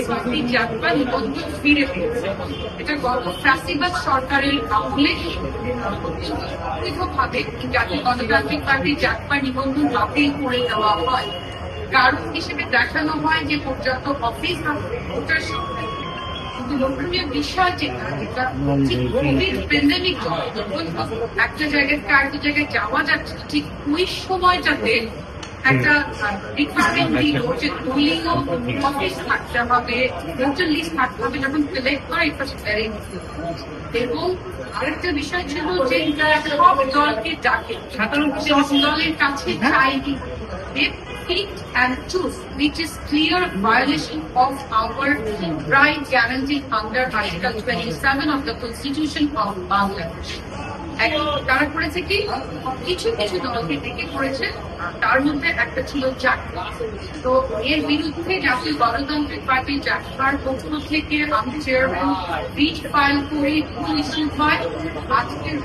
Party জাতপাত নিবন্ধন ফিরে পেয়েছে। এটা গত ফ্যাসিবাদ সরকারের আমলে ভাবে জাতীয় গণতান্ত্রিক পার্টি জাতপাত নিবন্ধন বাতিল করে দেওয়া হয়। কারণ হিসেবে দেখানো হয় যে পর্যাপ্ত অফিস ভোটার সংখ্যা। কিন্তু লক্ষণীয় বিষয় যেটা ঠিক কোভিড প্যান্ডেমিক যখন একটা জায়গায় আরেকটা জায়গায় যাওয়া যাচ্ছে, ঠিক ওই সময়টাতে একটা রিকোয়ারমেন্ট দিল যে দলীয় অফিস থাকতে হবে, ভোটার লিস্ট থাকতে হবে, যখন সিলেক্ট করা ইট ওয়াজ ভেরি এবং আরেকটা বিষয় ছিল যে সব দলকে ডাকে, সব দলের কাছে চাইনি pick and choose, which is clear violation of our right guaranteed under Article 27 of the Constitution of Bangladesh. তারা করেছে কি, কিছু কিছু দলকে ডেকে করেছে, তার মধ্যে একটা ছিল জাটপা। তো এর বিরুদ্ধে জাতীয় গণতান্ত্রিক পার্টি জাটপার পক্ষ থেকে আমি চেয়ারম্যান রিট ফাইল করে ইস্যু হয়। আজকের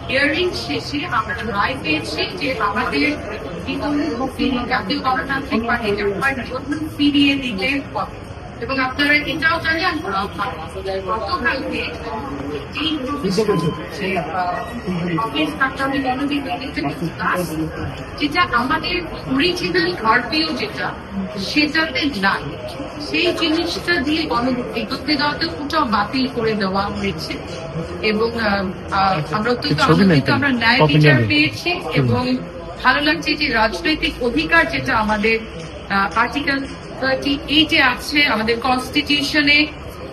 হিয়ারিং শেষে আমরা রায় পেয়েছি যে আমাদের জাতীয় গণতান্ত্রিক পার্টি জাটপার নিবন্ধন ফিরিয়ে দিতে হবে। এবং আপনারা এটাও জানেন গতকালকে যেটা আমাদের অরিজিনাল আরপিও যেটা সেটাতে নাই, সেই জিনিসটা দিয়ে গণবিজ্ঞপ্তি দেওয়াতে ওটাও বাতিল করে দেওয়া হয়েছে। এবং আমরা অত্যন্ত আনন্দিত, আমরা ন্যায় বিচার পেয়েছি এবং ভালো লাগছে যে রাজনৈতিক অধিকার যেটা আমাদের আর্টিকেল 38 আছে আমাদের কনস্টিটিউশনে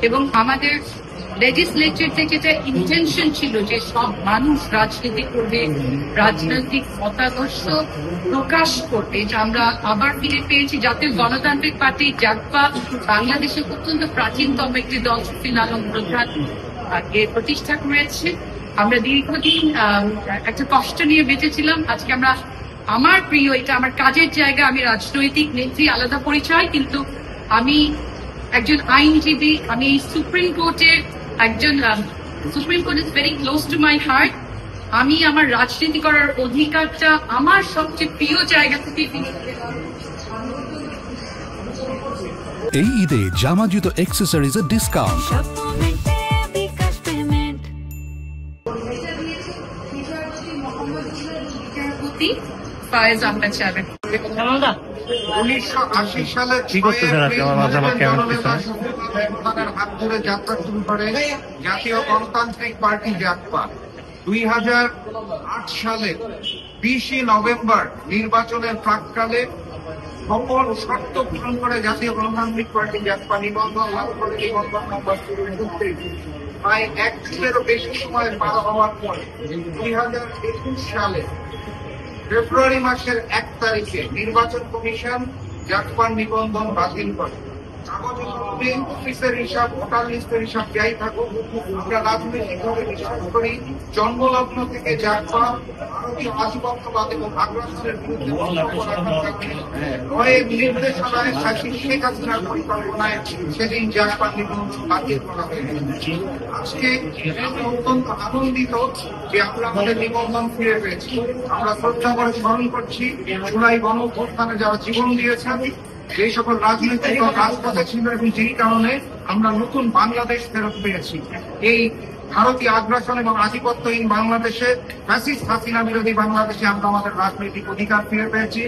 এবং আমাদের লেজিসলেচারতে যেটা ইন্টেনশন ছিল যে সব মানুষ রাজনীতি করবে, রাজনৈতিক মতাদর্শ প্রকাশ করতে, যে আমরা আবার ফিরে পেয়েছি। জাতীয় গণতান্ত্রিক পার্টি জাগপা বাংলাদেশের অত্যন্ত প্রাচীনতম একটি দল, শফিউল আলম প্রধান এর প্রতিষ্ঠা করেছে। আমরা দীর্ঘদিন একটা কষ্ট নিয়ে বেঁচেছিলাম। আজকে আমরা, আমার প্রিয়, এটা আমার কাজের জায়গা, আমি রাজনৈতিক নেত্রী আলাদা পরিচয়, কিন্তু আমি একজন আইনজীবী, আমি সুপ্রিম কোর্টের একজন, supreme court is very close to my heart. আমি আমার রাজনীতি করার অধিকারটা আমার সবচেয়ে প্রিয় জায়গা থেকে এই ঈদে জামা জুতো অ্যাক্সেসরিজের ডিসকাউন্ট। সালে হাত ধরে যাত্রা শুরু করে জাতীয় গণতান্ত্রিক পার্টি জাগপা। 2008 সালে 20 নভেম্বর নির্বাচনের প্রাককালে সকল শর্ত পূরণ করে জাতীয় গণতান্ত্রিক পার্টি জাগপা নিবন্ধন লাভ করে নিবন্ধন নম্বর শুরু করতে প্রায় 1 যুগেরও বেশি সময় পার হওয়ার পরে 2021 সালে ফেব্রুয়ারি মাসের 1 তারিখে নির্বাচন কমিশন জাগপার নিবন্ধন বাতিল করে। অফিসের হিসাব, ভোটার লিস্টের হিসাব যাই থাকুক, আমরা রাজনৈতিকভাবে বিশ্বাস করি জন্মলগ্ন থেকে জাগপা ভারতীয় আধিপত্যবাদ এবং আগ্রাসনের বিরুদ্ধে নির্দেশনায় শেখ হাসিনার পরিকল্পনায় সেদিন জাগপার নিবন্ধন বাতিল করা হয়েছে। আজকে আমরা অত্যন্ত আনন্দিত যে আমরা আমাদের নিবন্ধন ফিরে পেয়েছি। আমরা শ্রদ্ধা করে স্মরণ করছি জুলাই গণঅভ্যুত্থানে যারা জীবন দিয়েছেন, যে সকল রাজনৈতিক রাজপথে ছিল এবং যেই কারণে আমরা নতুন বাংলাদেশ ফেরত পেয়েছি। এই ভারতীয় আগ্রাসন এবং আধিপত্যহীন বাংলাদেশে, ফ্যাসিস্ট হাসিনা বিরোধী বাংলাদেশে আমরা আমাদের রাজনৈতিক অধিকার ফিরে পেয়েছি।